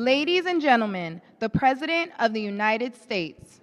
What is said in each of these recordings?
Ladies and gentlemen, the President of the United States.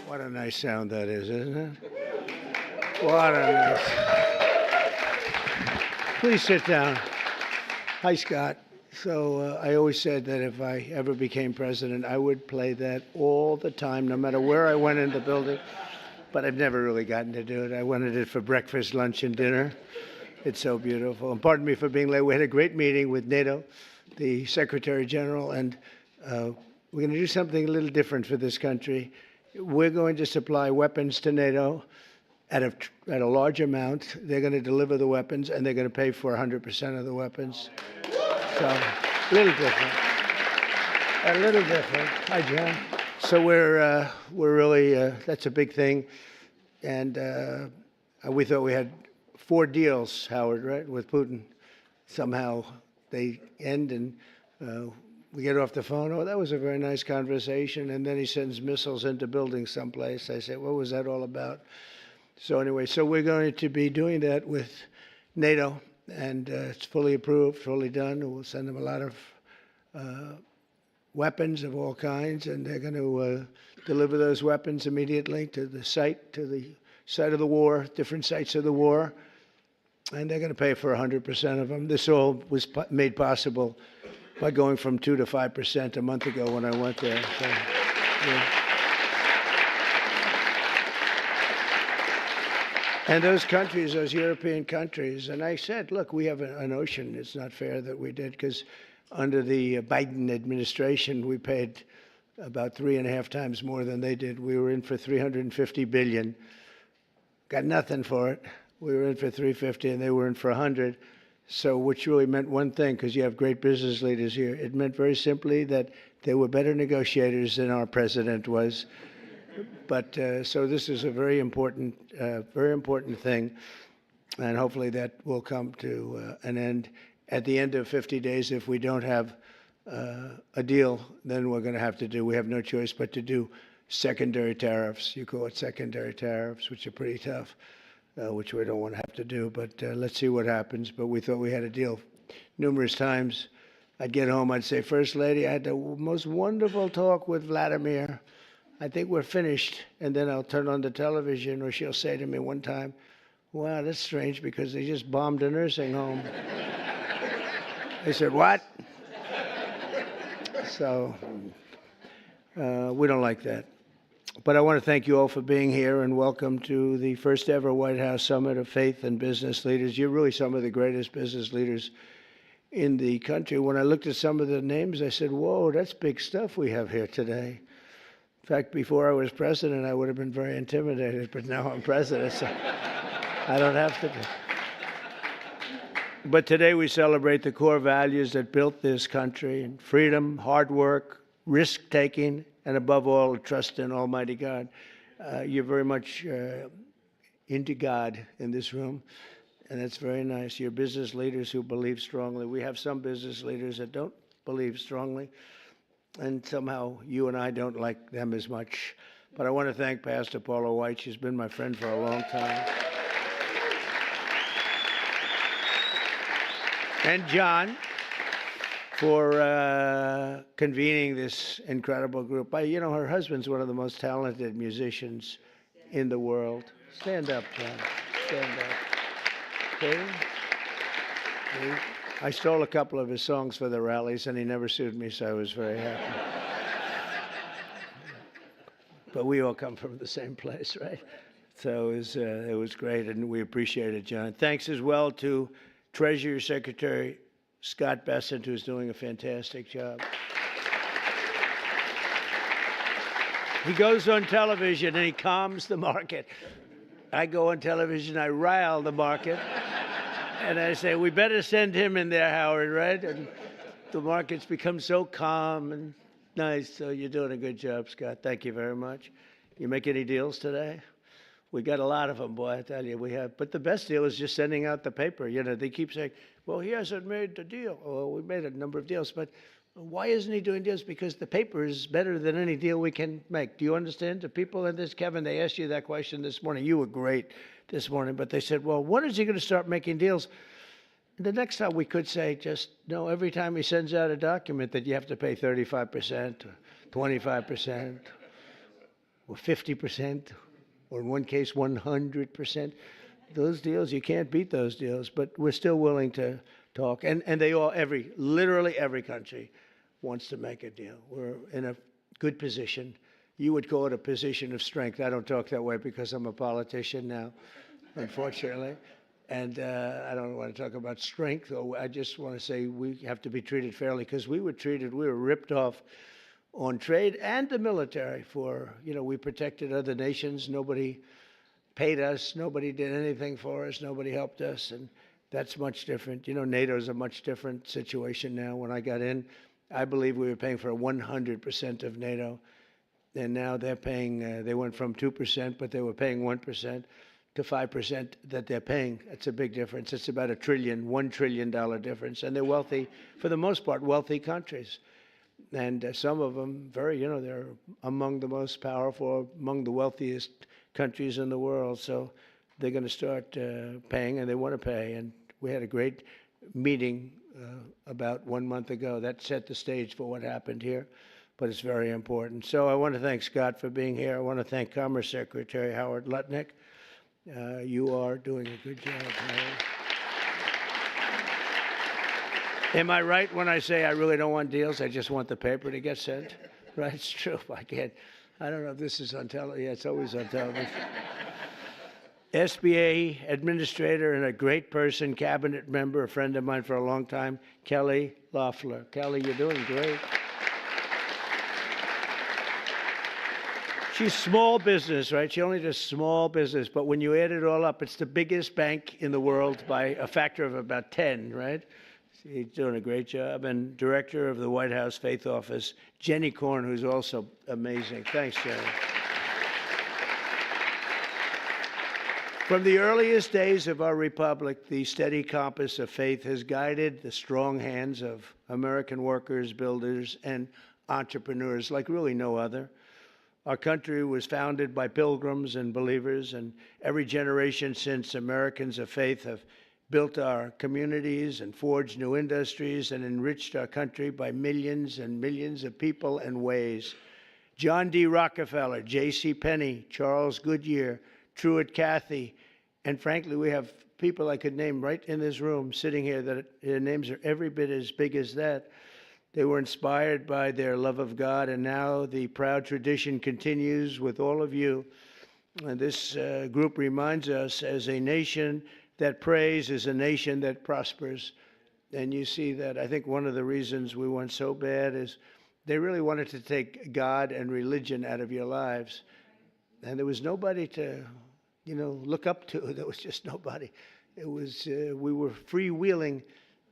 What a nice sound that is, isn't it? What a nice. Please sit down. Hi, Scott. So I always said that if I ever became president, I would play that all the time, no matter where I went in the building. But I've never really gotten to do it. I wanted it for breakfast, lunch, and dinner. It's so beautiful. And pardon me for being late. We had a great meeting with NATO, the Secretary General, and we're going to do something a little different for this country. We're going to supply weapons to NATO at a large amount. They're going to deliver the weapons, and they're going to pay for 100% of the weapons. So, a little different. A little different. Hi, John. So we're really, that's a big thing. And we thought we had 4 deals, Howard, right, with Putin. Somehow they end, and we get off the phone. Oh, that was a very nice conversation. And then he sends missiles into buildings someplace. I said, what was that all about? So anyway, so we're going to be doing that with NATO, and it's fully approved, fully done. We'll send them a lot of weapons of all kinds, and they're going to deliver those weapons immediately to the site of the war, different sites of the war, and they're going to pay for 100% of them. This all was made possible by going from 2 to 5% a month ago when I went there. So, yeah. And those countries, those European countries, and I said, look, we have an ocean. It's not fair that we did, because under the Biden administration, we paid about 3.5 times more than they did. We were in for $350 billion. Got nothing for it. We were in for $350, and they were in for $100. So, which really meant one thing, because you have great business leaders here. It meant very simply that they were better negotiators than our president was. But so this is a very important thing, and hopefully that will come to an end. At the end of 50 days, if we don't have a deal, then we're going to have to do. We have no choice but to do secondary tariffs. You call it secondary tariffs, which are pretty tough. Which we don't want to have to do, but let's see what happens. But we thought we had a deal. Numerous times I'd get home, I'd say, First Lady, I had the most wonderful talk with Vladimir. I think we're finished. And then I'll turn on the television, or she'll say to me one time, wow, that's strange, because they just bombed a nursing home. I said, what? So we don't like that. But I want to thank you all for being here, and welcome to the first ever White House Summit of Faith and Business Leaders. You're really some of the greatest business leaders in the country. When I looked at some of the names, I said, whoa, that's big stuff we have here today. In fact, before I was president, I would have been very intimidated, but now I'm president, so I don't have to be. But today we celebrate the core values that built this country: and freedom, hard work, risk-taking, and above all, trust in Almighty God. You're very much into God in this room, and that's very nice. You're business leaders who believe strongly. We have some business leaders that don't believe strongly, and somehow you and I don't like them as much. But I want to thank Pastor Paula White. She's been my friend for a long time. And John, for convening this incredible group. You know, her husband's one of the most talented musicians in the world. Stand up, John. Stand up. Okay? I stole a couple of his songs for the rallies, and he never sued me, so I was very happy. But we all come from the same place, right? So it was great, and we appreciate it, John. Thanks as well to Treasury Secretary Scott Bessent, who's doing a fantastic job. He goes on television and he calms the market. I go on television, I rile the market, and I say, we better send him in there, Howard, right? And the market's become so calm and nice. So you're doing a good job, Scott. Thank you very much. You make any deals today? We got a lot of them, boy, I tell you, we have. But the best deal is just sending out the paper. You know, they keep saying, well, he hasn't made the deal. Well, we made a number of deals, but why isn't he doing deals? Because the paper is better than any deal we can make. Do you understand? The people in this, Kevin, they asked you that question this morning. You were great this morning, but they said, well, when is he going to start making deals? The next time we could say, just, no, every time he sends out a document that you have to pay 35% or 25% or 50%, or in one case, 100%. Those deals, you can't beat those deals, but we're still willing to talk. And they all, literally every country wants to make a deal. We're in a good position. You would call it a position of strength. I don't talk that way because I'm a politician now, unfortunately. And I don't want to talk about strength. I just want to say we have to be treated fairly because we were ripped off on trade and the military for, we protected other nations. Nobody paid us. Nobody did anything for us. Nobody helped us. And that's much different. NATO's a much different situation now. When I got in, I believe we were paying for 100% of NATO. And now they're paying, they went from 2%, but they were paying 1% to 5% that they're paying. It's a big difference. It's about $1 trillion difference. And they're wealthy, for the most part, wealthy countries. And some of them they're among the most powerful, among the wealthiest countries in the world. So they're going to start paying, and they want to pay. And we had a great meeting about 1 month ago. That set the stage for what happened here, but it's very important. So I want to thank Scott for being here. I want to thank Commerce Secretary Howard Lutnick. You are doing a good job, Howard. Am I right when I say I really don't want deals? I just want the paper to get sent? Right? It's true. I don't know if this is on television. Yeah, it's always on television. SBA administrator and a great person, cabinet member, a friend of mine for a long time, Kelly Loeffler. Kelly, you're doing great. She's small business, right? She only does small business, but when you add it all up, it's the biggest bank in the world by a factor of about 10, right? She's doing a great job. And director of the White House Faith Office, Jenny Korn, who's also amazing. Thanks, Jenny. From the earliest days of our republic, the steady compass of faith has guided the strong hands of American workers, builders, and entrepreneurs like really no other. Our country was founded by pilgrims and believers, and every generation since, Americans of faith have built our communities and forged new industries and enriched our country by millions and millions of people and ways. John D. Rockefeller, J.C. Penney, Charles Goodyear, Truett Cathy, and frankly, we have people I could name right in this room sitting here that their names are every bit as big as that. They were inspired by their love of God, and now the proud tradition continues with all of you. And this group reminds us, as a nation that prays is a nation that prospers. And you see that. I think one of the reasons we went so bad is they really wanted to take God and religion out of your lives. And there was nobody to, look up to. There was just nobody. It was, we were freewheeling,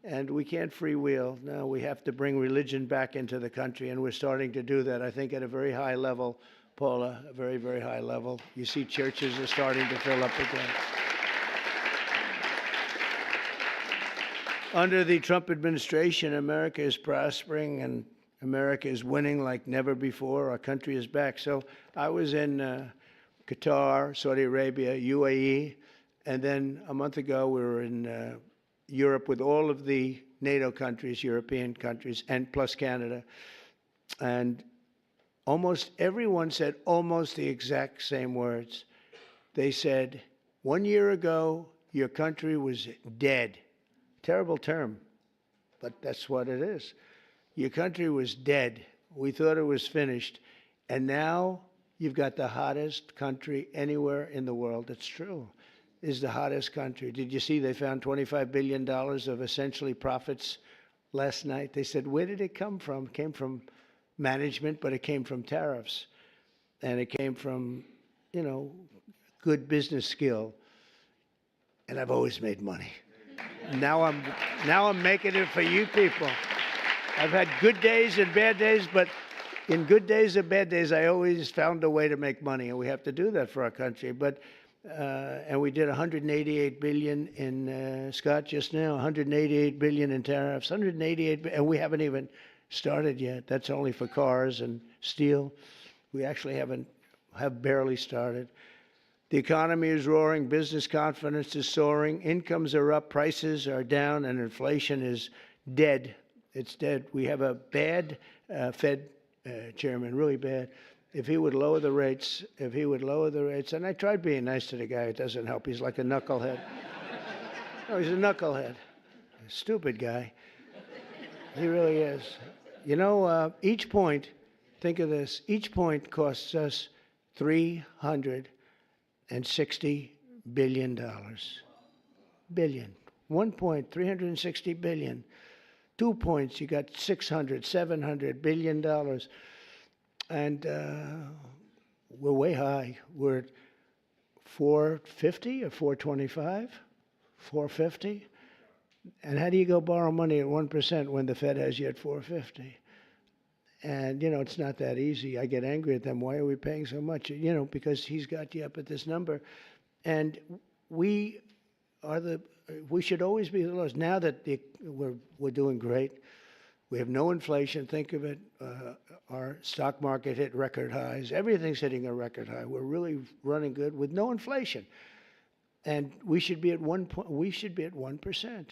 and we can't freewheel. Now we have to bring religion back into the country, and we're starting to do that, I think, at a very high level, Paula, a very, very high level. You see churches are starting to fill up again. Under the Trump administration, America is prospering and America is winning like never before. Our country is back. So I was in Qatar, Saudi Arabia, UAE, and then a month ago we were in Europe with all of the NATO countries, European countries, and plus Canada. And almost everyone said almost the exact same words. They said, 1 year ago, your country was dead. Terrible term, but that's what it is. Your country was dead. We thought it was finished. And now you've got the hottest country anywhere in the world. It's true. Is the hottest country. Did you see they found $25 billion of essentially profits last night? They said, where did it come from? It came from management, but it came from tariffs. And it came from, good business skill, and I've always made money. Now I'm making it for you people. I've had good days and bad days, but in good days and bad days, I always found a way to make money, and we have to do that for our country. But and we did 188 billion in Scott just now, 188 billion in tariffs, 188, and we haven't even started yet. That's only for cars and steel. We actually have barely started. The economy is roaring, business confidence is soaring, incomes are up, prices are down, and inflation is dead. It's dead. We have a bad Fed chairman, really bad. If he would lower the rates, and I tried being nice to the guy, it doesn't help. He's like a knucklehead. No, he's a knucklehead. A stupid guy. He really is. You know, each point, think of this, each point costs us $360 billion. Billion. 1 point, $360 billion. 2 points, you got $700 billion. And we're way high. We're at 450 or 425, 450. And how do you go borrow money at 1% when the Fed has you at 450? And, you know, it's not that easy. I get angry at them. Why are we paying so much? You know, because he's got you up at this number. And we should always be the lowest. Now that we're doing great, we have no inflation. Think of it. Our stock market hit record highs. Everything's hitting a record high. We're really running good with no inflation. And we should be at 1%.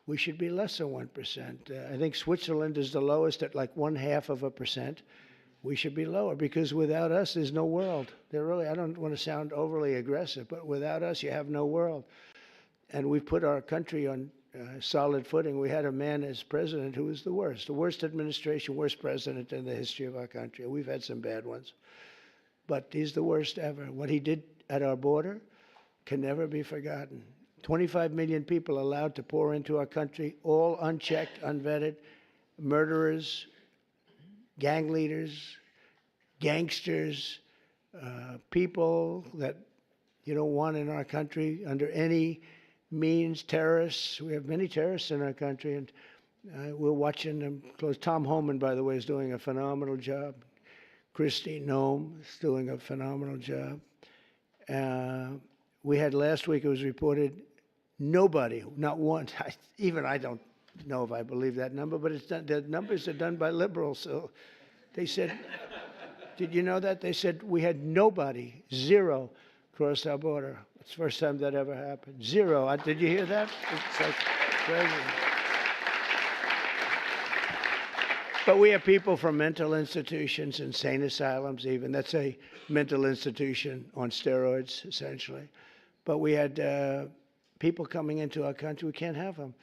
We should be less than 1%. I think Switzerland is the lowest at like 0.5%. We should be lower because without us, there's no world. I don't want to sound overly aggressive, but without us, you have no world. And we've put our country on solid footing. We had a man as president who was the worst administration, worst president in the history of our country. We've had some bad ones, but he's the worst ever. What he did at our border can never be forgotten. 25 million people allowed to pour into our country, all unchecked, unvetted, murderers, gang leaders, gangsters, people that you don't want in our country under any means, terrorists. We have many terrorists in our country, and we're watching them close. Tom Homan, by the way, is doing a phenomenal job. Christine Noem is doing a phenomenal job. We had last week, it was reported, nobody, not one, even I don't know if I believe that number, but it's done, the numbers are done by liberals. So they said, did you know that? They said we had nobody, zero, cross our border. It's the first time that ever happened. Zero. Did you hear that? It's like crazy. But we have people from mental institutions, insane asylums even. That's a mental institution on steroids, essentially. But we had people coming into our country. We can't have them.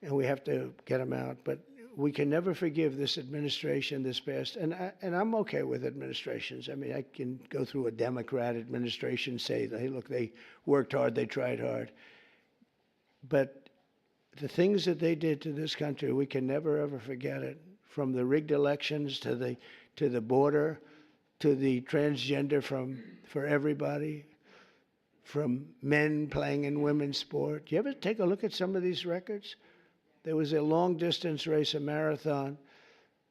And we have to get them out. But we can never forgive this administration, this past. And I'm okay with administrations. I mean, I can go through a Democrat administration, say, hey, look, they worked hard, they tried hard. But the things that they did to this country, we can never, ever forget it. From the rigged elections to the border, to the transgender for everybody, from men playing in women's sport. Do you ever take a look at some of these records? There was a long-distance race, a marathon,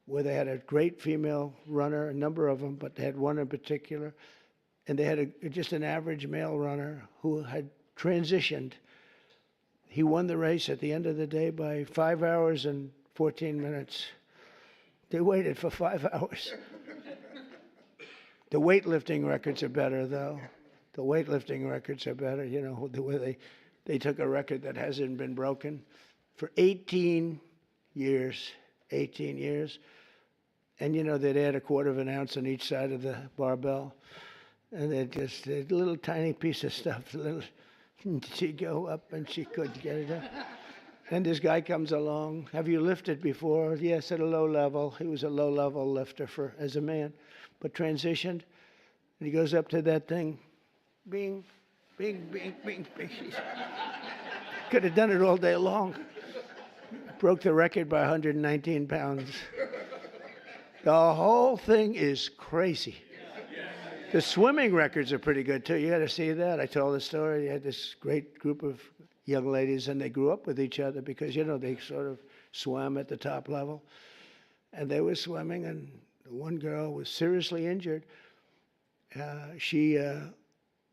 where they had a great female runner, a number of them, but they had one in particular, and they had just an average male runner who had transitioned. He won the race at the end of the day by 5 hours and 14 minutes. They waited for 5 hours. The weightlifting records are better, though. The weightlifting records are better. You know, the way they took a record that hasn't been broken for 18 years. 18 years. And, you know, they'd add a quarter of an ounce on each side of the barbell. And they'd just, a little tiny piece of stuff. She'd go up and she couldn't get it up. And this guy comes along. Have you lifted before? Yes, at a low level. He was a low-level lifter as a man, but transitioned. And he goes up to that thing. Bing, bing, bing, bing, bing. Could have done it all day long. Broke the record by 119 pounds. The whole thing is crazy. The swimming records are pretty good, too. You got to see that. I told the story. You had this great group of young ladies, and they grew up with each other because, they sort of swam at the top level. And they were swimming, and one girl was seriously injured. She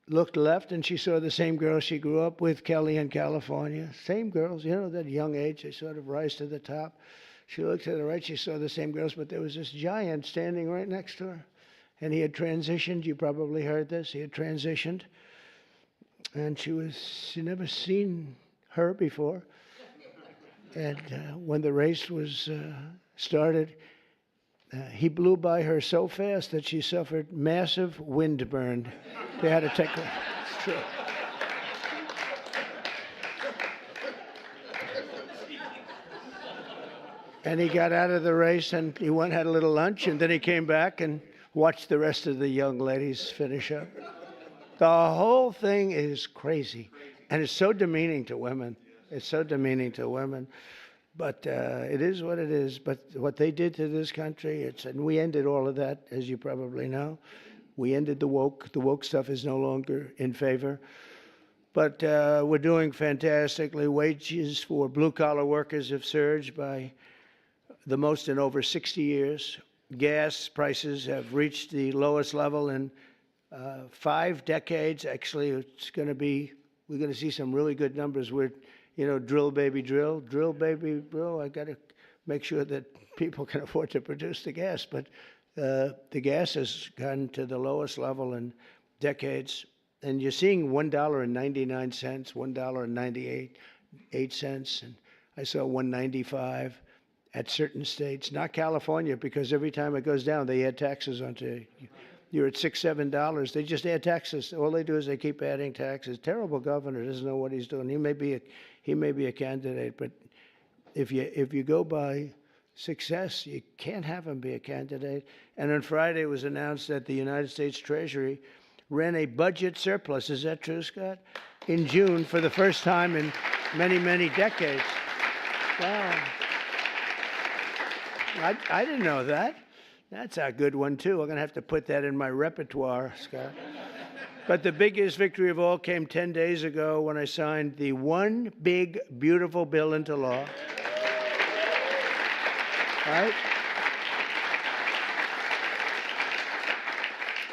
looked left, and she saw the same girl she grew up with, Kelly, in California. Same girls, that young age, they sort of rise to the top. She looked to the right, she saw the same girls, but there was this giant standing right next to her. And he had transitioned. You probably heard this. He had transitioned. And she'd never seen her before. And when the race was started, he blew by her so fast that she suffered massive windburn. They had to take her. It's true. And he got out of the race, and he had a little lunch, and then he came back and watched the rest of the young ladies finish up. The whole thing is crazy, and it's so demeaning to women. It's so demeaning to women. But it is what it is. But what they did to this country, and we ended all of that, as you probably know. We ended the woke. The woke stuff is no longer in favor. But we're doing fantastically. Wages for blue-collar workers have surged by the most in over 60 years. Gas prices have reached the lowest level in 5 decades. Actually, we're going to see some really good numbers. Drill, baby, drill. Drill, baby, drill. I got to make sure that people can afford to produce the gas. But the gas has gone to the lowest level in decades. And you're seeing $1.99, $1.98, and I saw $1.95 at certain states. Not California, because every time it goes down, they add taxes onto it. You're at $6, $7. They just add taxes. All they do is they keep adding taxes. Terrible governor, doesn't know what he's doing. He may be a candidate, but if you go by success, you can't have him be a candidate. And on Friday, it was announced that the United States Treasury ran a budget surplus. Is that true, Scott? In June, for the first time in many, many decades. Wow. I didn't know that. That's a good one, too. I'm going to have to put that in my repertoire, Scott. But the biggest victory of all came 10 days ago when I signed the One Big Beautiful Bill into law. Right?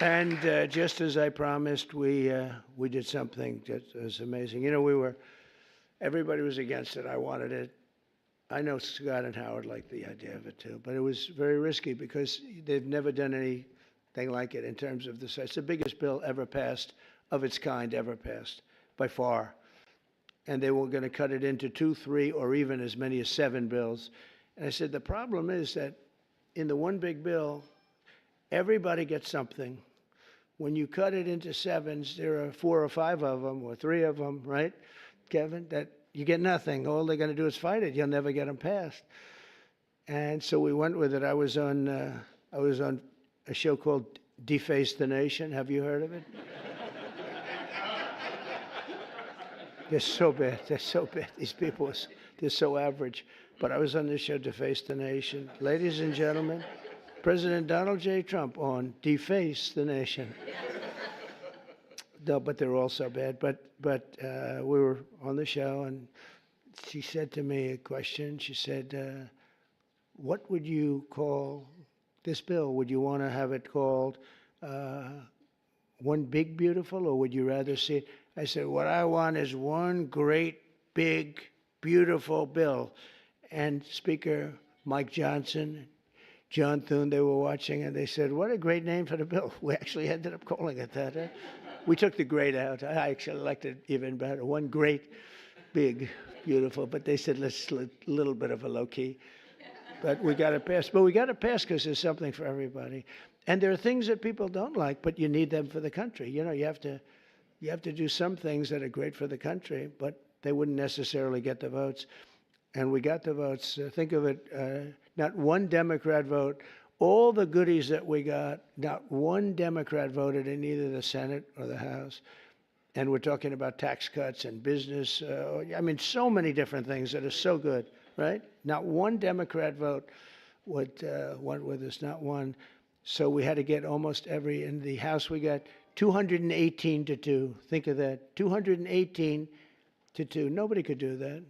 And just as I promised, we did something that was amazing. Everybody was against it. I wanted it. I know Scott and Howard liked the idea of it too, but it was very risky because they've never done anything like it in terms of the size. It's the biggest bill ever passed, of its kind ever passed, by far. And they were going to cut it into 2, 3, or even as many as 7 bills. And I said, the problem is that in the one big bill, everybody gets something. When you cut it into 7s, there are 4 or 5 of them, or 3 of them, right, Kevin, that you get nothing. All they're going to do is fight it. You'll never get them passed. And so we went with it. I was on a show called Deface the Nation. Have you heard of it? They're so bad. They're so bad. These people, they're so average. But I was on this show, Deface the Nation. Ladies and gentlemen, President Donald J. Trump on Deface the Nation. No, but they're all so bad. But we were on the show, and she said to me a question. She said, what would you call this bill? Would you want to have it called One Big Beautiful, or would you rather see it? I said, what I want is one great, big, beautiful bill. And Speaker Mike Johnson, John Thune, they were watching, and they said, what a great name for the bill. We actually ended up calling it that. We took the great out. I actually liked it even better. One great, big, beautiful. But they said, let's a little bit of a low key. But we got to pass. But we got to pass because there's something for everybody. And there are things that people don't like, but you need them for the country. You have to do some things that are great for the country, but they wouldn't necessarily get the votes. And we got the votes. Think of it, not one Democrat vote. All the goodies that we got, not one Democrat voted in either the Senate or the House. And we're talking about tax cuts and business. So many different things that are so good, right? Not one Democrat vote went with us, not one. So we had to get almost every, in the House we got 218 to 2. Think of that, 218 to 2. Nobody could do that.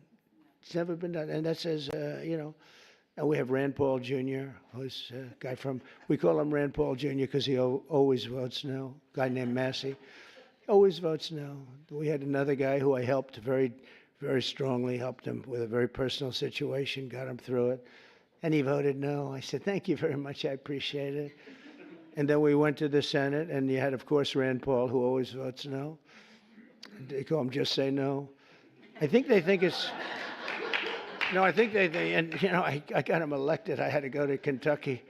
It's never been done. And that says, and we have Rand Paul Jr., who's a guy from, we call him Rand Paul Jr. because he always votes no. A guy named Massey, always votes no. We had another guy who I helped very, very strongly, helped him with a very personal situation, got him through it. And he voted no. I said, thank you very much, I appreciate it. And then we went to the Senate, and you had, of course, Rand Paul, who always votes no. They call him Just Say No. I think they think it's... No, I think they and I got him elected. I had to go to Kentucky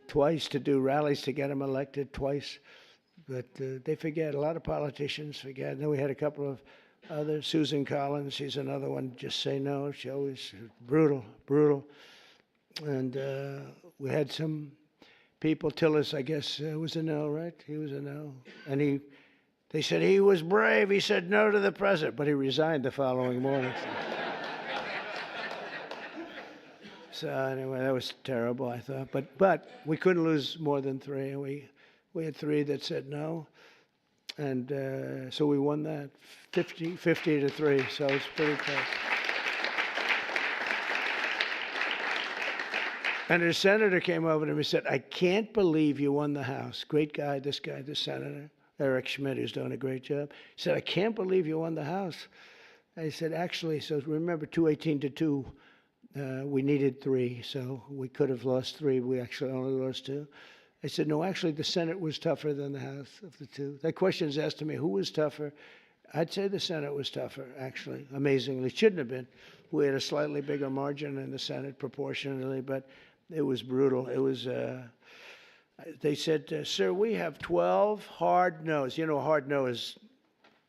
twice to do rallies to get him elected twice. But they forget. A lot of politicians forget. And then we had a couple of others. Susan Collins, she's another one. Just Say No. She always brutal. And we had some people. Tillis, I guess, was a no, right? He was a no. And they said he was brave. He said no to the president, but he resigned the following morning. So anyway, that was terrible, I thought. But we couldn't lose more than 3. And we had 3 that said no. And so we won that 50 to 3. So it's pretty close. And a senator came over to me and said, I can't believe you won the House. Great guy, this senator, Eric Schmidt, who's doing a great job. He said, I can't believe you won the House. I said, actually, so remember 218 to 2. We needed 3, so we could have lost 3. We actually only lost 2. I said, no, actually, the Senate was tougher than the House of the 2. That question is asked to me, who was tougher? I'd say the Senate was tougher, actually, amazingly. It shouldn't have been. We had a slightly bigger margin in the Senate proportionally, but it was brutal. It was, they said, sir, we have 12 hard no's. You know, a hard no is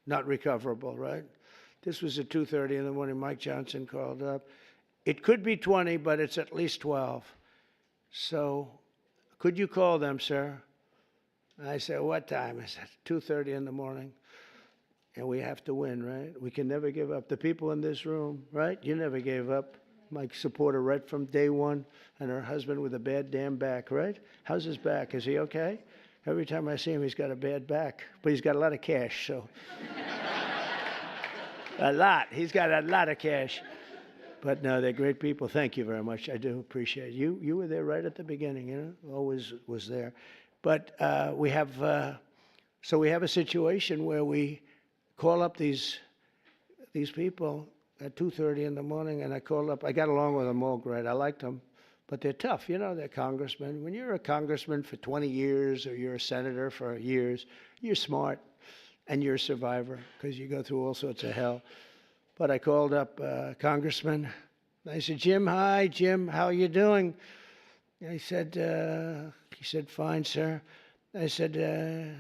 not recoverable, right? This was at 2:30 in the morning. Mike Johnson called up. It could be 20, but it's at least 12. So could you call them, sir? And I said, what time? I said, 2:30 in the morning. And we have to win, right? We can never give up. The people in this room, right? You never gave up. Mike supporter right from day one, and her husband with a bad damn back, right? How's his back? Is he okay? Every time I see him, he's got a bad back, but he's got a lot of cash, so. A lot. He's got a lot of cash. But no, they're great people. Thank you very much. I do appreciate you. You were there right at the beginning, always was there. But we have a situation where we call up these people at 2:30 in the morning, and I called up. I got along with them all great. I liked them, but they're tough. They're congressmen. When you're a congressman for 20 years or you're a senator for years, you're smart and you're a survivor because you go through all sorts of hell. But I called up Congressman. I said, Jim, hi, Jim, how are you doing? He said, fine, sir. I said,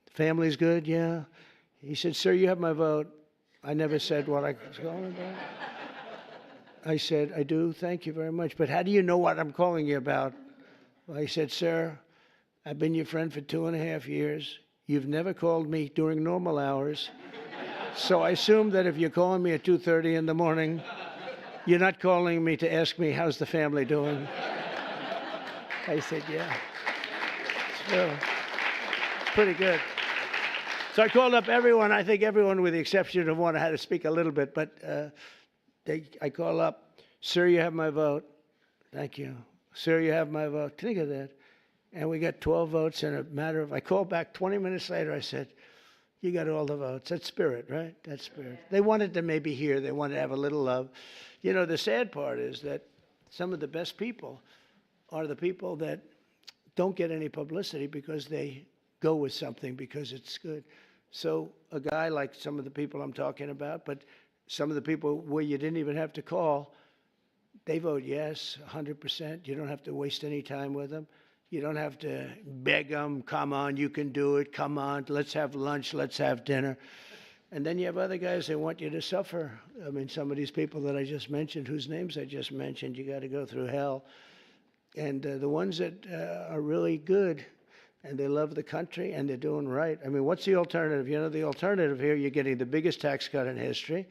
family's good, yeah? He said, sir, you have my vote. I never said what I was calling about. I said, I do, thank you very much. But how do you know what I'm calling you about? Well, he said, sir, I've been your friend for 2.5 years. You've never called me during normal hours. So I assume that if you're calling me at 2:30 in the morning, you're not calling me to ask me, how's the family doing? I said, yeah. So, pretty good. So I called up everyone. I think everyone with the exception of one, I had to speak a little bit, but I call up, sir, you have my vote. Thank you. Sir, you have my vote. Think of that. And we got 12 votes in a matter of, I called back 20 minutes later, I said, you got all the votes. That's spirit, right? That's spirit. They wanted to maybe hear. They wanted to have a little love. The sad part is that some of the best people are the people that don't get any publicity because they go with something because it's good. So a guy like some of the people I'm talking about, but some of the people where you didn't even have to call, they vote yes, 100%. You don't have to waste any time with them. You don't have to beg them, come on, you can do it, come on, let's have lunch, let's have dinner. And then you have other guys that want you to suffer. I mean, some of these people that I just mentioned, whose names I just mentioned, you got to go through hell. And the ones that are really good and they love the country and they're doing right. I mean, what's the alternative? The alternative here, you're getting the biggest tax cut in history.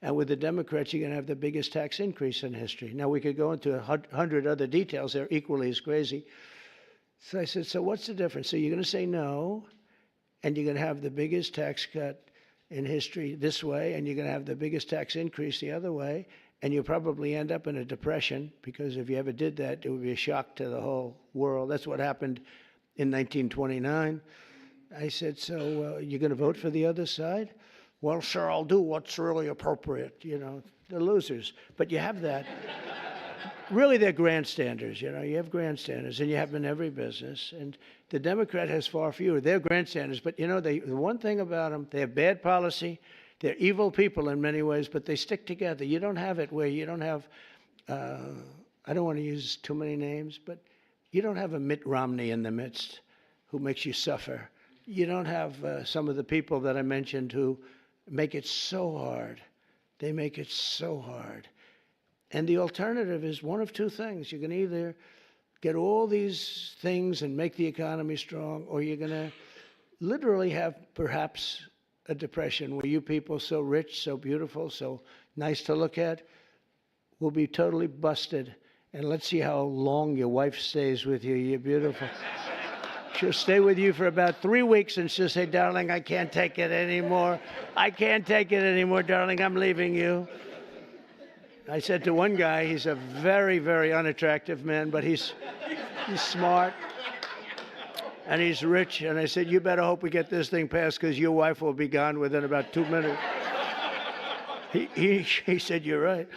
And with the Democrats, you're going to have the biggest tax increase in history. Now, we could go into 100 other details. They're equally as crazy. So I said, so what's the difference? So you're going to say no, and you're going to have the biggest tax cut in history this way, and you're going to have the biggest tax increase the other way, and you'll probably end up in a depression, because if you ever did that, it would be a shock to the whole world. That's what happened in 1929. I said, so you're going to vote for the other side? Well, sir, I'll do what's really appropriate. You know, the losers. But you have that. Really, they're grandstanders. You know, you have grandstanders, and you have them in every business. And the Democrat has far fewer. They're grandstanders, but you know, the one thing about them, they have bad policy. They're evil people in many ways, but they stick together. You don't have it where you don't have, I don't want to use too many names, but you don't have a Mitt Romney in the midst who makes you suffer. You don't have some of the people that I mentioned who make it so hard. They make it so hard. And the alternative is one of two things. You can either get all these things and make the economy strong, or you're going to literally have perhaps a depression where you people so rich, so beautiful, so nice to look at, will be totally busted. And let's see how long your wife stays with you. You're beautiful. She'll stay with you for about 3 weeks, and she'll say, darling, I can't take it anymore. I can't take it anymore, darling. I'm leaving you. I said to one guy, he's a very, very unattractive man, but he's smart, and he's rich. And I said, you better hope we get this thing passed, because your wife will be gone within about 2 minutes. He said, you're right.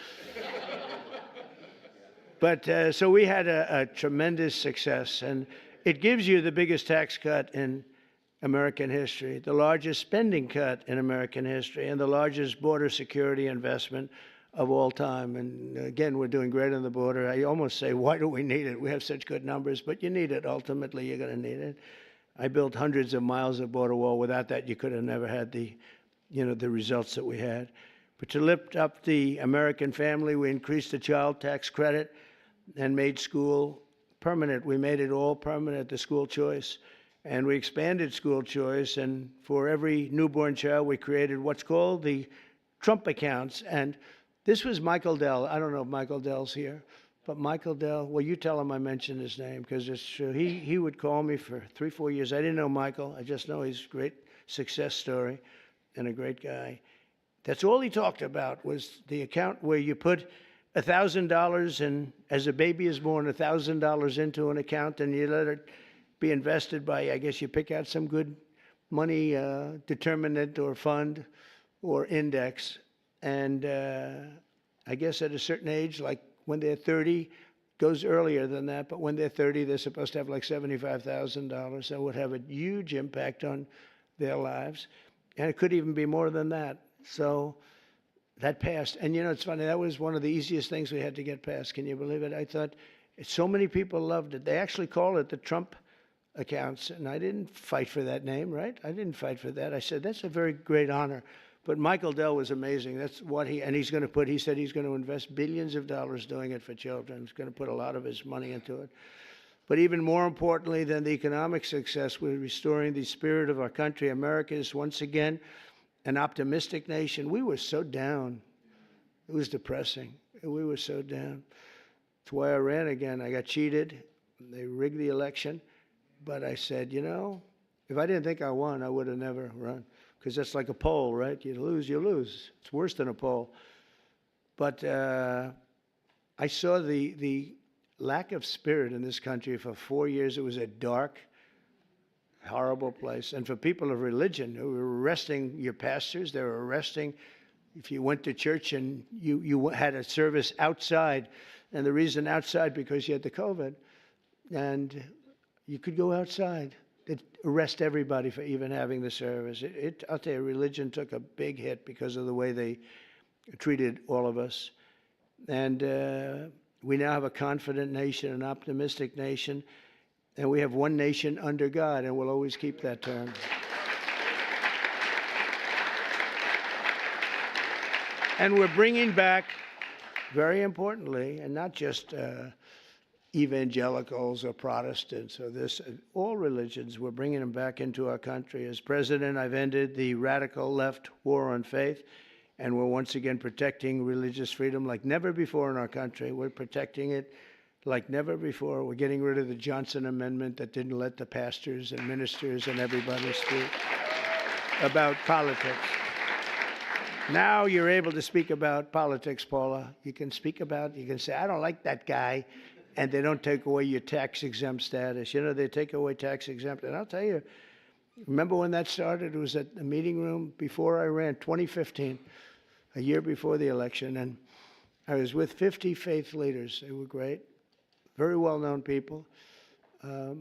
But so we had a tremendous success, and it gives you the biggest tax cut in American history, the largest spending cut in American history, and the largest border security investment of all time. And again, we're doing great on the border. I almost say, why do we need it? We have such good numbers, but you need it. Ultimately, you're going to need it. I built hundreds of miles of border wall. Without that, you could have never had the results that we had. But to lift up the American family, we increased the child tax credit and made school permanent. We made it all permanent, the school choice. And we expanded school choice. And for every newborn child, we created what's called the Trump accounts. And this was Michael Dell. I don't know if Michael Dell's here, but Michael Dell, well, you tell him I mentioned his name, because it's true. He would call me for 3-4 years. I didn't know Michael. I just know he's a great success story and a great guy. That's all he talked about, was the account where you put $1,000, and as a baby is born, $1,000 into an account, and you let it be invested by, I guess you pick out some good money determinant or fund or index. And I guess at a certain age, like when they're 30, goes earlier than that, but when they're 30, they're supposed to have like $75,000. So it would have a huge impact on their lives. And it could even be more than that. So that passed. And, you know, it's funny, that was one of the easiest things we had to get passed. Can you believe it? I thought so many people loved it. They actually call it the Trump accounts. And I didn't fight for that name, right? I didn't fight for that. I said, that's a very great honor. But Michael Dell was amazing. That's what he said he's going to invest billions of dollars doing it for children. He's going to put a lot of his money into it. But even more importantly than the economic success, we're restoring the spirit of our country. America is once again an optimistic nation. We were so down. It was depressing. We were so down. That's why I ran again. I got cheated. They rigged the election. But I said, you know, if I didn't think I won, I would have never run. Because that's like a poll, right? You lose, you lose. It's worse than a poll. But I saw the lack of spirit in this country. For 4 years, it was a dark, horrible place. And for people of religion who were arresting your pastors, they were arresting if you went to church and you had a service outside. And the reason outside, because you had the COVID. And you could go outside. They'd arrest everybody for even having the service. I'll tell you, religion took a big hit because of the way they treated all of us. And we now have a confident nation, an optimistic nation, and we have one nation under God, and we'll always keep that term. And we're bringing back, very importantly, and not just evangelicals or Protestants or all religions, we're bringing them back into our country. As president, I've ended the radical left war on faith, and we're once again protecting religious freedom like never before in our country. We're protecting it, like never before. We're getting rid of the Johnson Amendment that didn't let the pastors and ministers and everybody speak about politics. Now you're able to speak about politics, Paula. You can say, I don't like that guy, and they don't take away your tax-exempt status. You know, they take away tax-exempt. And I'll tell you, remember when that started? It was at the meeting room before I ran, 2015, a year before the election. And I was with 50 faith leaders. They were great, very well-known people,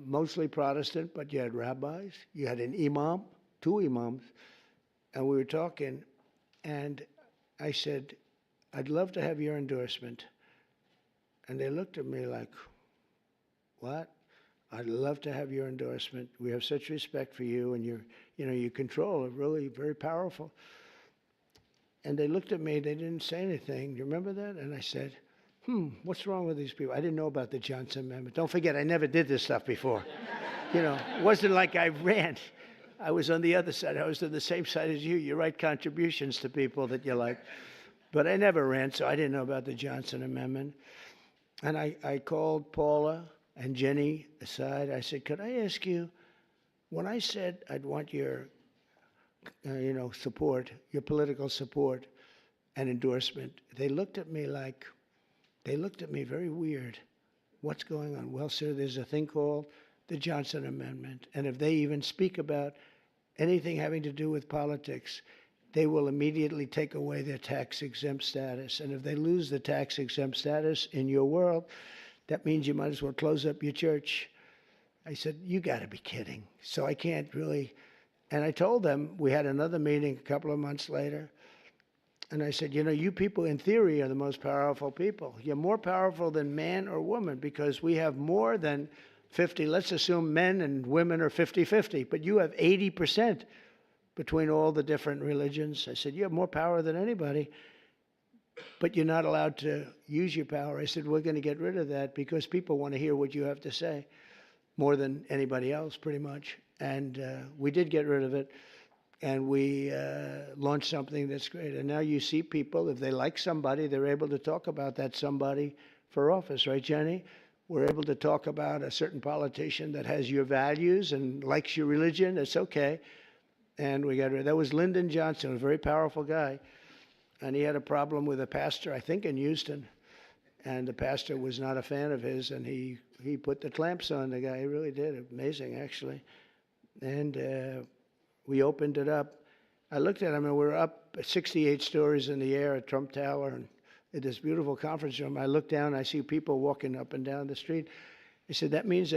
mostly Protestant, but you had rabbis. You had an imam, 2 imams, and we were talking. And I said, I'd love to have your endorsement. And they looked at me like, what? I'd love to have your endorsement. We have such respect for you, and you control it, really very powerful. And they looked at me, they didn't say anything. Do you remember that? And I said, what's wrong with these people? I didn't know about the Johnson Amendment. Don't forget, I never did this stuff before. It wasn't like I ran. I was on the other side. I was on the same side as you. You write contributions to people that you like. But I never ran, so I didn't know about the Johnson Amendment. And I called Paula and Jenny aside. I said, could I ask you, when I said I'd want your, support, your political support and endorsement, they looked at me very weird. What's going on? Well, sir, there's a thing called the Johnson Amendment. And if they even speak about anything having to do with politics, they will immediately take away their tax-exempt status. And if they lose the tax-exempt status in your world, that means you might as well close up your church. I said, you got to be kidding. So I can't really. And I told them, we had another meeting a couple of months later. And I said, you people in theory are the most powerful people. You're more powerful than man or woman because we have more than 50. Let's assume men and women are 50-50, but you have 80% between all the different religions. I said, you have more power than anybody, but you're not allowed to use your power. I said, we're going to get rid of that because people want to hear what you have to say more than anybody else, pretty much. And we did get rid of it, and we launched something that's great. And now you see people, if they like somebody, they're able to talk about that somebody for office, right, Jenny? We're able to talk about a certain politician that has your values and likes your religion. It's okay. And we got rid of that. Was Lyndon Johnson, a very powerful guy. And he had a problem with a pastor, I think in Houston. And the pastor was not a fan of his, and he put the clamps on the guy. He really did. Amazing, actually. And we opened it up. I looked at him, and we're up 68 stories in the air at Trump Tower, and in this beautiful conference room. I look down, I see people walking up and down the street. I said, that means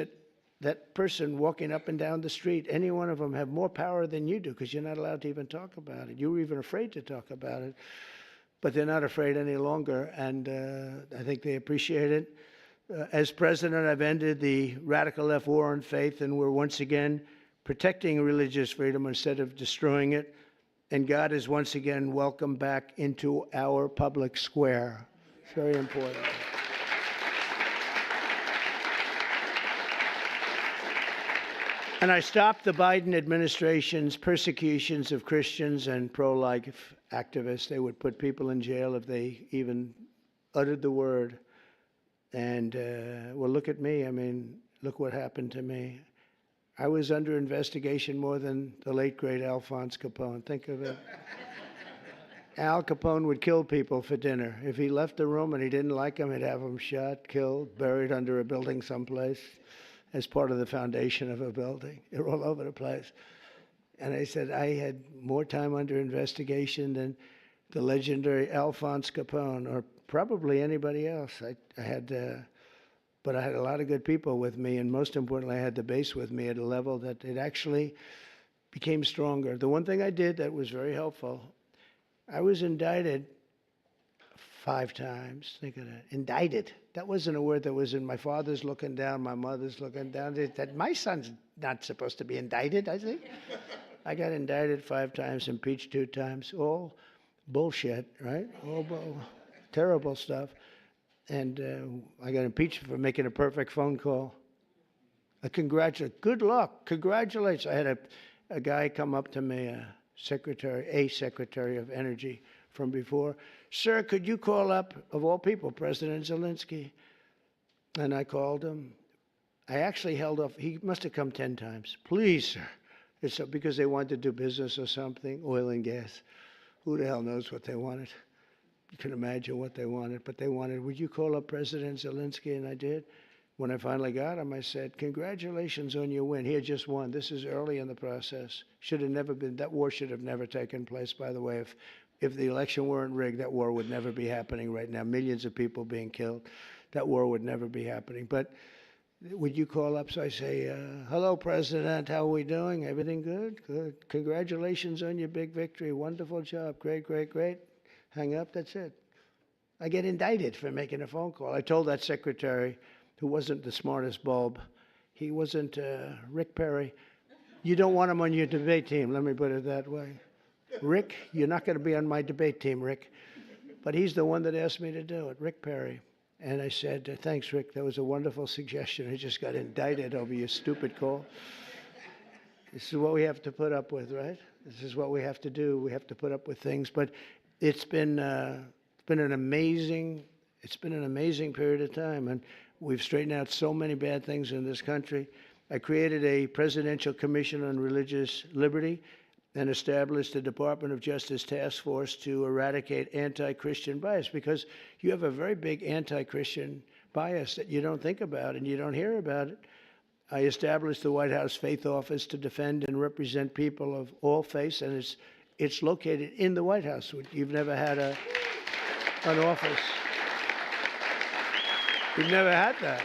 that person walking up and down the street, any one of them have more power than you do because you're not allowed to even talk about it. You were even afraid to talk about it, but they're not afraid any longer, and I think they appreciate it. As president, I've ended the radical left war on faith, and we're once again protecting religious freedom instead of destroying it. And God is once again welcomed back into our public square. It's very important. And I stopped the Biden administration's persecutions of Christians and pro-life activists. They would put people in jail if they even uttered the word. And, well, look at me. I mean, look what happened to me. I was under investigation more than the late, great Alphonse Capone. Think of it. Al Capone would kill people for dinner. If he left the room and he didn't like them, he'd have them shot, killed, buried under a building someplace as part of the foundation of a building. They're all over the place. And I said, I had more time under investigation than the legendary Alphonse Capone or probably anybody else. But I had a lot of good people with me, and most importantly, I had the base with me at a level that it actually became stronger. The one thing I did that was very helpful, I was indicted 5 times. Think of that. Indicted. That wasn't a word that was in my father's looking down, my mother's looking down. That my son's not supposed to be indicted, I think. I got indicted 5 times, impeached 2 times. All bullshit, right? All terrible stuff. And I got impeached for making a perfect phone call. Good luck, congratulations. I had a guy come up to me, a secretary of energy from before. Sir, could you call up, of all people, President Zelensky? And I called him. I actually held off. He must have come 10 times. Please, sir. It's because they wanted to do business or something, oil and gas. Who the hell knows what they wanted? You can imagine what they wanted. But they wanted, would you call up President Zelensky? And I did. When I finally got him, I said, congratulations on your win. He had just won. This is early in the process. Should have never been, that war should have never taken place, by the way. If the election weren't rigged, that war would never be happening right now. Millions of people being killed. That war would never be happening. But would you call up? So I say, hello, President. How are we doing? Everything good? Good. Congratulations on your big victory. Wonderful job. Great, great, great. Hang up. That's it. I get indicted for making a phone call. I told that secretary, who wasn't the smartest bulb, he wasn't Rick Perry. You don't want him on your debate team, let me put it that way. Rick, you're not going to be on my debate team, Rick. But he's the one that asked me to do it, Rick Perry. And I said, thanks, Rick. That was a wonderful suggestion. I just got indicted over your stupid call. This is what we have to put up with, right? This is what we have to do. We have to put up with things. But it's been an amazing period of time, and we've straightened out so many bad things in this country. I created a Presidential Commission on Religious Liberty and established the Department of Justice Task Force to eradicate anti-Christian bias, because you have a very big anti-Christian bias that you don't think about and you don't hear about it. I established the White House Faith Office to defend and represent people of all faiths, and it's located in the White House. You've never had an office. You've never had that.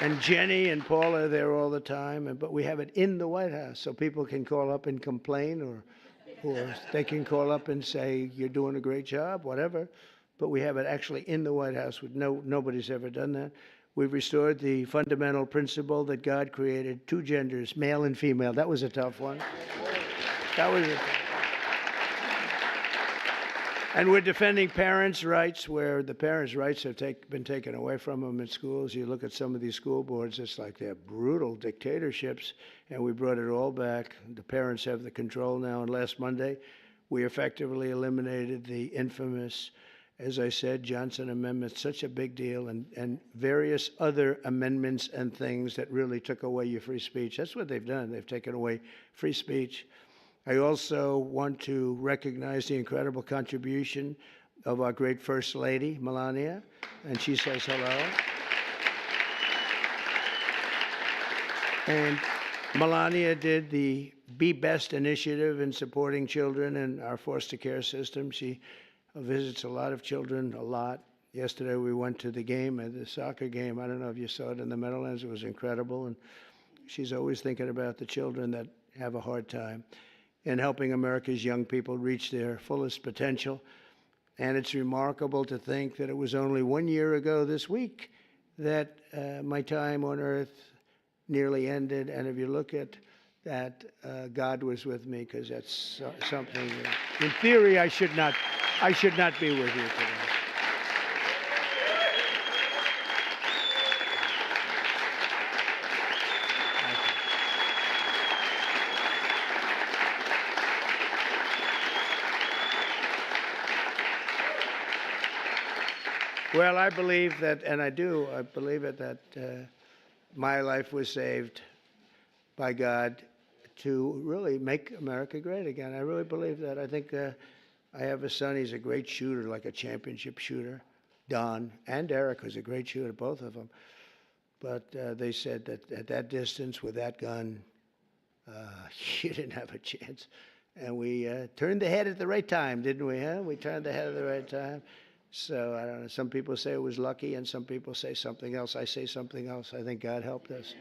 And Jenny and Paul are there all the time, but we have it in the White House, so people can call up and complain, or they can call up and say, you're doing a great job, whatever. But we have it actually in the White House. Nobody's ever done that. We've restored the fundamental principle that God created two genders, male and female. That was a tough one. That was a And we're defending parents' rights where the parents' rights have been taken away from them in schools. You look at some of these school boards, it's like they're brutal dictatorships, and we brought it all back. The parents have the control now, and last Monday, we effectively eliminated the infamous, as I said, Johnson Amendment, such a big deal, and various other amendments and things that really took away your free speech. That's what they've done. They've taken away free speech. I also want to recognize the incredible contribution of our great First Lady, Melania, and she says hello. And Melania did the Be Best initiative in supporting children in our foster care system. She visits a lot of children, a lot. Yesterday we went to the game, the soccer game. I don't know if you saw it in the Meadowlands. It was incredible. And she's always thinking about the children that have a hard time in helping America's young people reach their fullest potential. And it's remarkable to think that it was only 1 year ago this week that my time on earth nearly ended. And if you look at that, God was with me, because that's something that, in theory, I should not be with you today. Well, I believe that, and I believe it, that my life was saved by God to really make America great again. I really believe that. I think I have a son, he's a great shooter, like a championship shooter. Don and Eric was a great shooter, both of them. But they said that at that distance with that gun, you didn't have a chance. And we turned the head at the right time, didn't we? Huh? We turned the head at the right time. So I don't know. Some people say it was lucky, and some people say something else. I say something else. I think God helped us.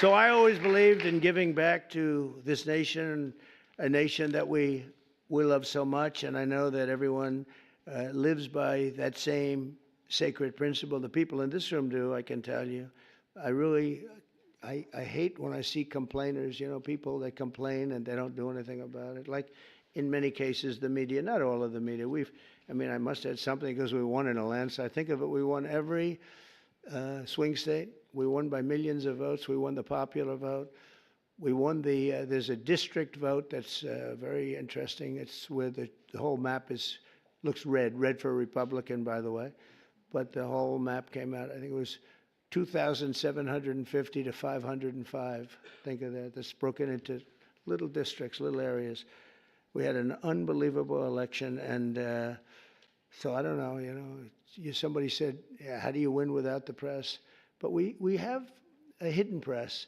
So I always believed in giving back to this nation, a nation that we love so much, and I know that everyone lives by that same sacred principle. The people in this room do, I can tell you. I hate when I see complainers, people that complain and they don't do anything about it. Like, in many cases, the media, not all of the media. I must have had something because we won in a landslide. Think of it, we won every swing state. We won by millions of votes. We won the popular vote. We won there's a district vote that's very interesting. It's where the whole map is Looks red for Republican, by the way. But the whole map came out, I think it was 2,750 to 505. Think of that. That's broken into little districts, little areas. We had an unbelievable election, and so I don't know, somebody said, yeah, how do you win without the press? But we have a hidden press,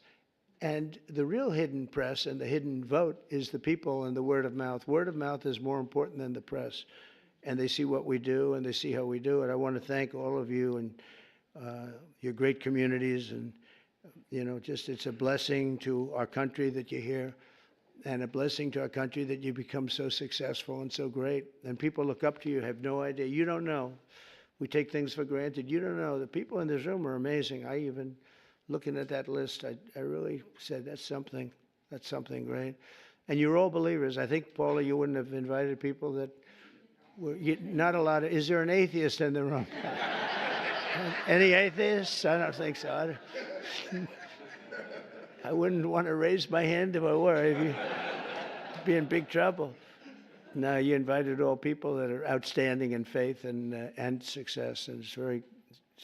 and the real hidden press and the hidden vote is the people and the word of mouth. Word of mouth is more important than the press, and they see what we do, and they see how we do it. I want to thank all of you and your great communities, and just it's a blessing to our country that you're here, and a blessing to our country that you become so successful and so great. And people look up to you, have no idea. You don't know. We take things for granted. You don't know. The people in this room are amazing. I even, looking at that list, I really said, that's something great. And you're all believers. I think, Paula, you wouldn't have invited people that were, not a lot of, is there an atheist in the room? Any atheists? I don't think so. I wouldn't want to raise my hand if I were. I'd be in big trouble. No, you invited all people that are outstanding in faith and success, and it's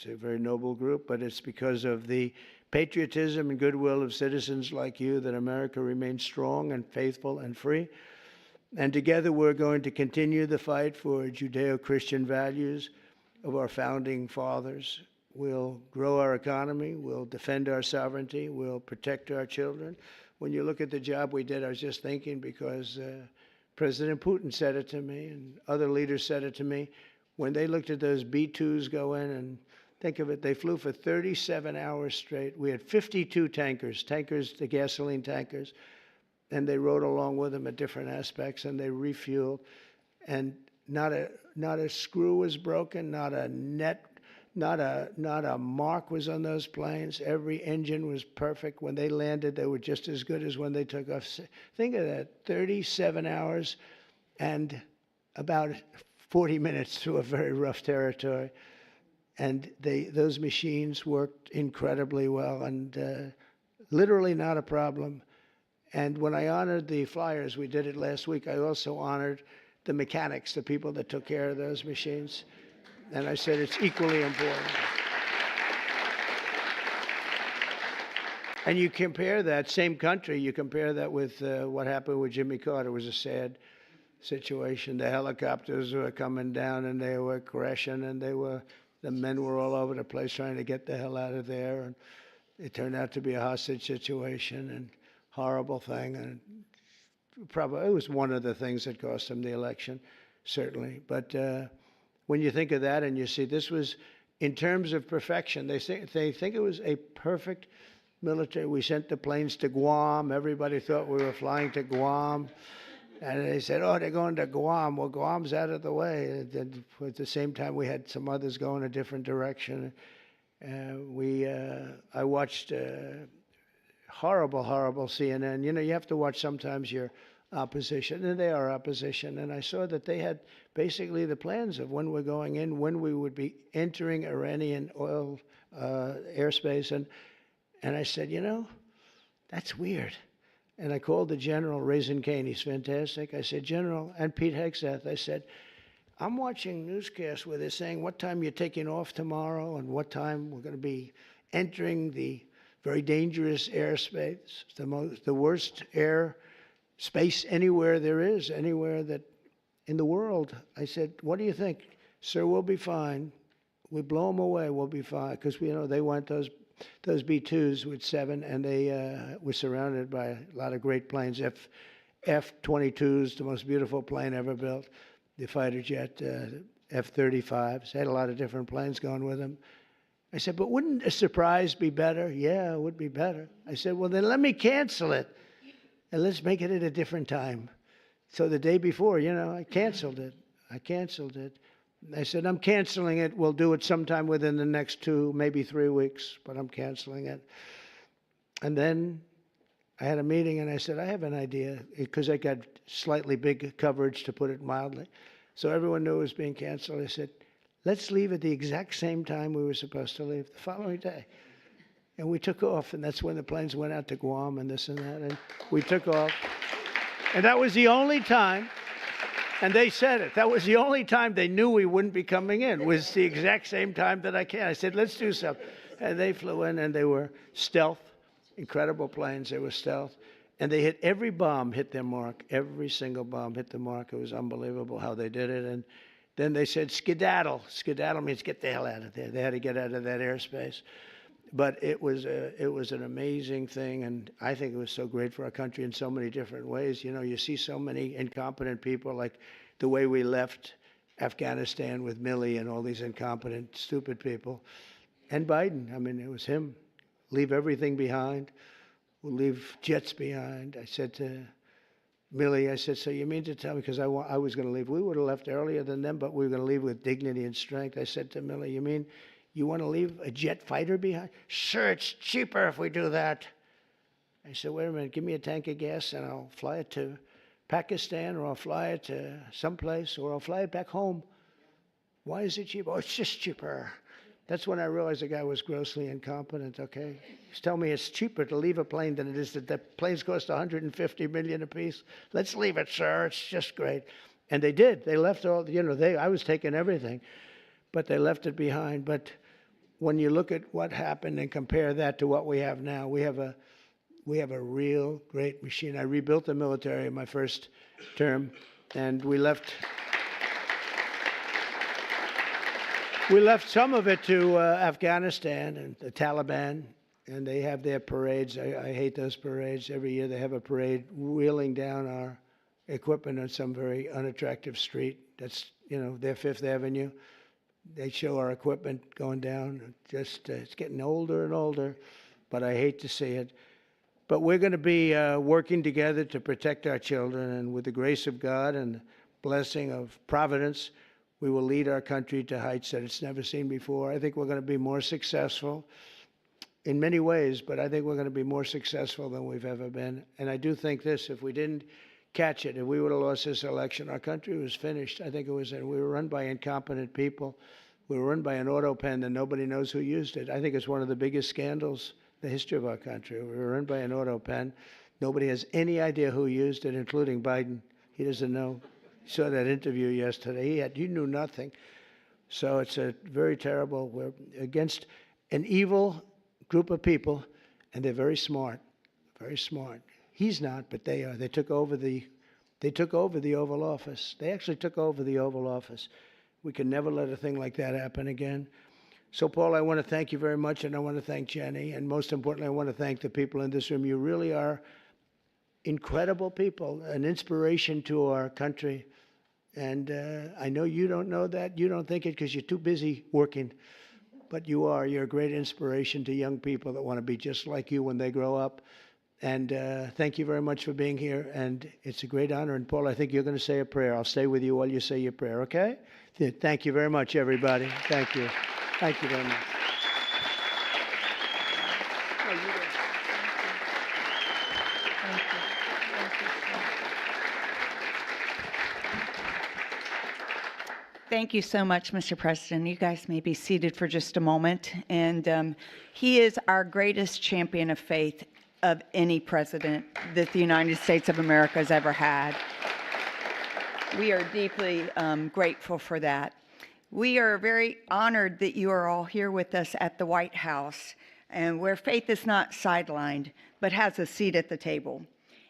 a very noble group. But it's because of the patriotism and goodwill of citizens like you that America remains strong and faithful and free. And together we're going to continue the fight for Judeo-Christian values of our founding fathers. We'll grow our economy, we'll defend our sovereignty, we'll protect our children. When you look at the job we did, I was just thinking, because President Putin said it to me, and other leaders said it to me, when they looked at those B-2s go in, and think of it, they flew for 37 hours straight. We had 52 tankers, the gasoline tankers, and they rode along with them at different aspects, and they refueled, and not a screw was broken, not a mark was on those planes. Every engine was perfect. When they landed, they were just as good as when they took off. Think of that, 37 hours and about 40 minutes through a very rough territory. And those machines worked incredibly well, and literally not a problem. And when I honored the flyers, we did it last week, I also honored the mechanics, the people that took care of those machines. And I said it's equally important. And you compare that, same country, you compare that with what happened with Jimmy Carter. It was a sad situation. The helicopters were coming down and they were crashing, and the men were all over the place trying to get the hell out of there. And it turned out to be a hostage situation, and horrible thing. And probably it was one of the things that cost him the election, certainly. But when you think of that and you see this was, in terms of perfection, they think it was a perfect military. We sent the planes to Guam. Everybody thought we were flying to Guam. And they said, oh, they're going to Guam. Well, Guam's out of the way. And at the same time, we had some others going a different direction. I watched horrible CNN. You have to watch sometimes your opposition, and they are opposition. And I saw that they had basically the plans of when we're going in, when we would be entering Iranian oil airspace. And I said, that's weird. And I called the general, Raisin Kane. He's fantastic. I said, General, and Pete Hegseth, I said, I'm watching newscasts where they're saying what time you're taking off tomorrow and what time we're going to be entering the very dangerous airspace, the worst air space anywhere there is, anywhere that in the world. I said, what do you think? Sir, we'll be fine. We blow them away, we'll be fine. Because they went those B-2s with 7, and they were surrounded by a lot of great planes. F-22s, the most beautiful plane ever built. The fighter jet, F-35s. They had a lot of different planes going with them. I said, but wouldn't a surprise be better? Yeah, it would be better. I said, well, then let me cancel it, and let's make it at a different time. So the day before, I canceled it. I said, I'm canceling it. We'll do it sometime within the next 2, maybe 3 weeks, but I'm canceling it. And then I had a meeting, and I said, I have an idea, because I got slightly big coverage, to put it mildly. So everyone knew it was being canceled. I said, let's leave at the exact same time we were supposed to leave, the following day. And we took off, and that's when the planes went out to Guam and this and that, and we took off. And that was the only time And they said it. That was the only time they knew we wouldn't be coming in, was the exact same time that I came. I said, let's do something. And they flew in, and they were stealth, incredible planes. They were stealth. And they hit every bomb, hit their mark. Every single bomb hit the mark. It was unbelievable how they did it. And then they said, skedaddle. Skedaddle means get the hell out of there. They had to get out of that airspace. But it was an amazing thing, and I think it was so great for our country in so many different ways. You know, you see so many incompetent people, like the way we left Afghanistan with Milley and all these incompetent, stupid people. And Biden, I mean, it was him. Leave everything behind. We'll leave jets behind. I said to Milley, I said, so you mean to tell me, because I was going to leave. We would have left earlier than them, but we were going to leave with dignity and strength. I said to Milley, you mean you want to leave a jet fighter behind? Sure, it's cheaper if we do that. I said, wait a minute, give me a tank of gas and I'll fly it to Pakistan, or I'll fly it to someplace, or I'll fly it back home. Why is it cheaper? Oh, it's just cheaper. That's when I realized the guy was grossly incompetent, okay? He's telling me it's cheaper to leave a plane than it is that the planes cost $150 million apiece. Let's leave it, sir. It's just great. And they did. They left all, you know, I was taking everything, but they left it behind. But when you look at what happened and compare that to what we have now, we have a real great machine. I rebuilt the military in my first term, and we left some of it to Afghanistan and the Taliban, and they have their parades. I hate those parades. Every year they have a parade wheeling down our equipment on some very unattractive street. That's, you know, their Fifth Avenue. They show our equipment going down. Just it's getting older and older, but I hate to see it. But we're going to be working together to protect our children, and with the grace of God and blessing of Providence, we will lead our country to heights that it's never seen before. I think we're going to be more successful in many ways, but I think we're going to be more successful than we've ever been. And I do think this, if we didn't catch it, if we would have lost this election, our country was finished. I think it was, and we were run by incompetent people. We were run by an auto pen that nobody knows who used it. I think it's one of the biggest scandals in the history of our country. We were run by an auto pen. Nobody has any idea who used it, including Biden. He doesn't know. Saw that interview yesterday. He knew nothing. So it's a very terrible. We're against an evil group of people, and they're very smart, very smart. He's not, but they are. They took over the Oval Office. They actually took over the Oval Office. We can never let a thing like that happen again. So, Paul, I want to thank you very much, and I want to thank Jenny, and most importantly, I want to thank the people in this room. You really are incredible people, an inspiration to our country. And I know you don't know that. You don't think it because you're too busy working. But you are. You're a great inspiration to young people that want to be just like you when they grow up. And thank you very much for being here. And it's a great honor. And, Paul, I think you're going to say a prayer. I'll stay with you while you say your prayer, okay? Thank you very much, everybody. Thank you. Thank you very much. Thank you so much, Mr. President. You guys may be seated for just a moment. And he is our greatest champion of faith of any president that the United States of America has ever had. We are deeply grateful for that. We are very honored that you are all here with us at the White House, and where faith is not sidelined, but has a seat at the table.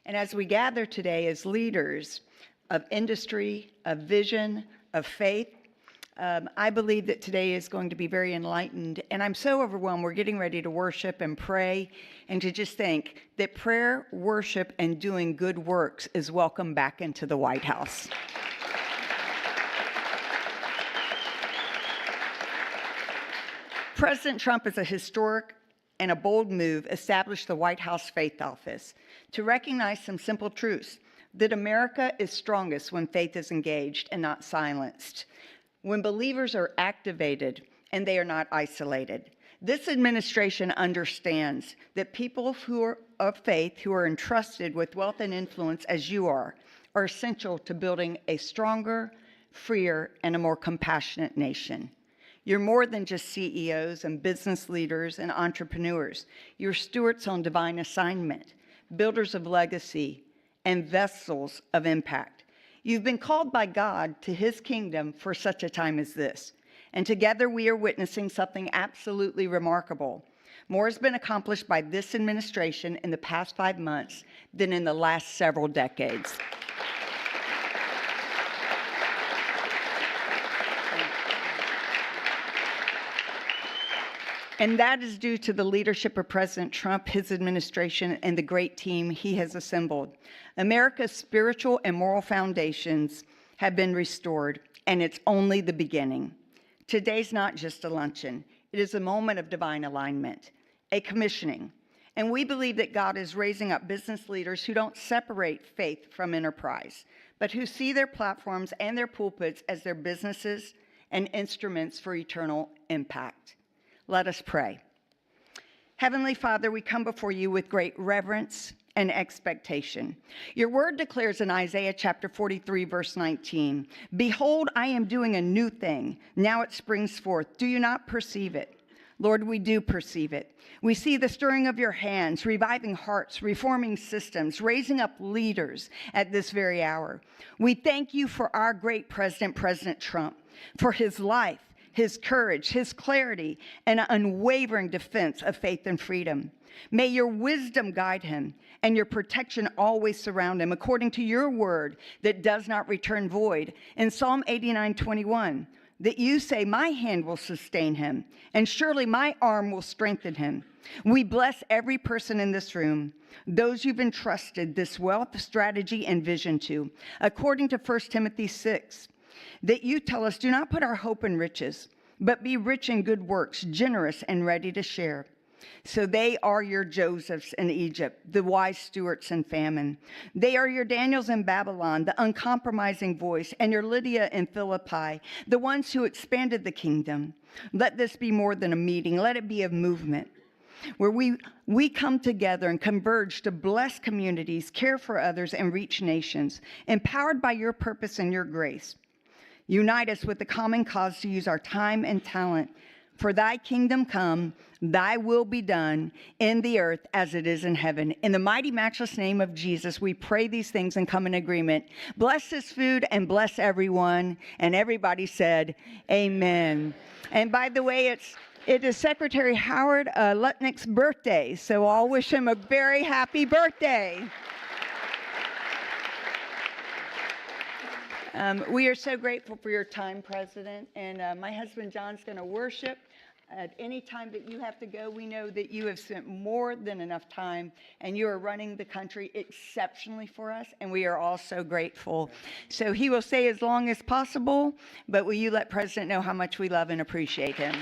And as we gather today as leaders of industry, of vision, of faith, I believe that today is going to be very enlightened. And I'm so overwhelmed. We're getting ready to worship and pray, and to just think that prayer, worship, and doing good works is welcome back into the White House. President Trump is a historic and a bold move established the White House Faith Office to recognize some simple truths: that America is strongest when faith is engaged and not silenced, when believers are activated and they are not isolated. This administration understands that people who are of faith, who are entrusted with wealth and influence as you are essential to building a stronger, freer, and a more compassionate nation. You're more than just CEOs and business leaders and entrepreneurs. You're stewards on divine assignment, builders of legacy, and vessels of impact. You've been called by God to his kingdom for such a time as this. And together we are witnessing something absolutely remarkable. More has been accomplished by this administration in the past 5 months than in the last several decades. And that is due to the leadership of President Trump, his administration, and the great team he has assembled. America's spiritual and moral foundations have been restored, and it's only the beginning. Today's not just a luncheon. It is a moment of divine alignment, a commissioning. And we believe that God is raising up business leaders who don't separate faith from enterprise, but who see their platforms and their pulpits as their businesses and instruments for eternal impact. Let us pray. Heavenly Father, we come before you with great reverence and expectation. Your word declares in Isaiah chapter 43, verse 19, "Behold, I am doing a new thing. Now it springs forth. Do you not perceive it?" Lord, we do perceive it. We see the stirring of your hands, reviving hearts, reforming systems, raising up leaders at this very hour. We thank you for our great president, President Trump, for his life, his courage, his clarity, and unwavering defense of faith and freedom. May your wisdom guide him and your protection always surround him, according to your word that does not return void. In Psalm 89:21, that you say, "My hand will sustain him, and surely my arm will strengthen him." We bless every person in this room, those you've entrusted this wealth, strategy, and vision to, according to 1 Timothy 6. That you tell us, do not put our hope in riches, but be rich in good works, generous and ready to share. So they are your Josephs in Egypt, the wise stewards in famine. They are your Daniels in Babylon, the uncompromising voice, and your Lydia in Philippi, the ones who expanded the kingdom. Let this be more than a meeting. Let it be a movement where we come together and converge to bless communities, care for others, and reach nations, empowered by your purpose and your grace. Unite us with the common cause to use our time and talent. For thy kingdom come, thy will be done in the earth as it is in heaven. In the mighty, matchless name of Jesus, we pray these things and come in agreement. Bless this food and bless everyone. And everybody said, amen. And by the way, it is Secretary Howard Lutnick's birthday, so I'll wish him a very happy birthday. We are so grateful for your time, President, and my husband John's going to worship. At any time that you have to go, we know that you have spent more than enough time, and you are running the country exceptionally for us, and we are all so grateful. So he will stay as long as possible, but will you let President know how much we love and appreciate him?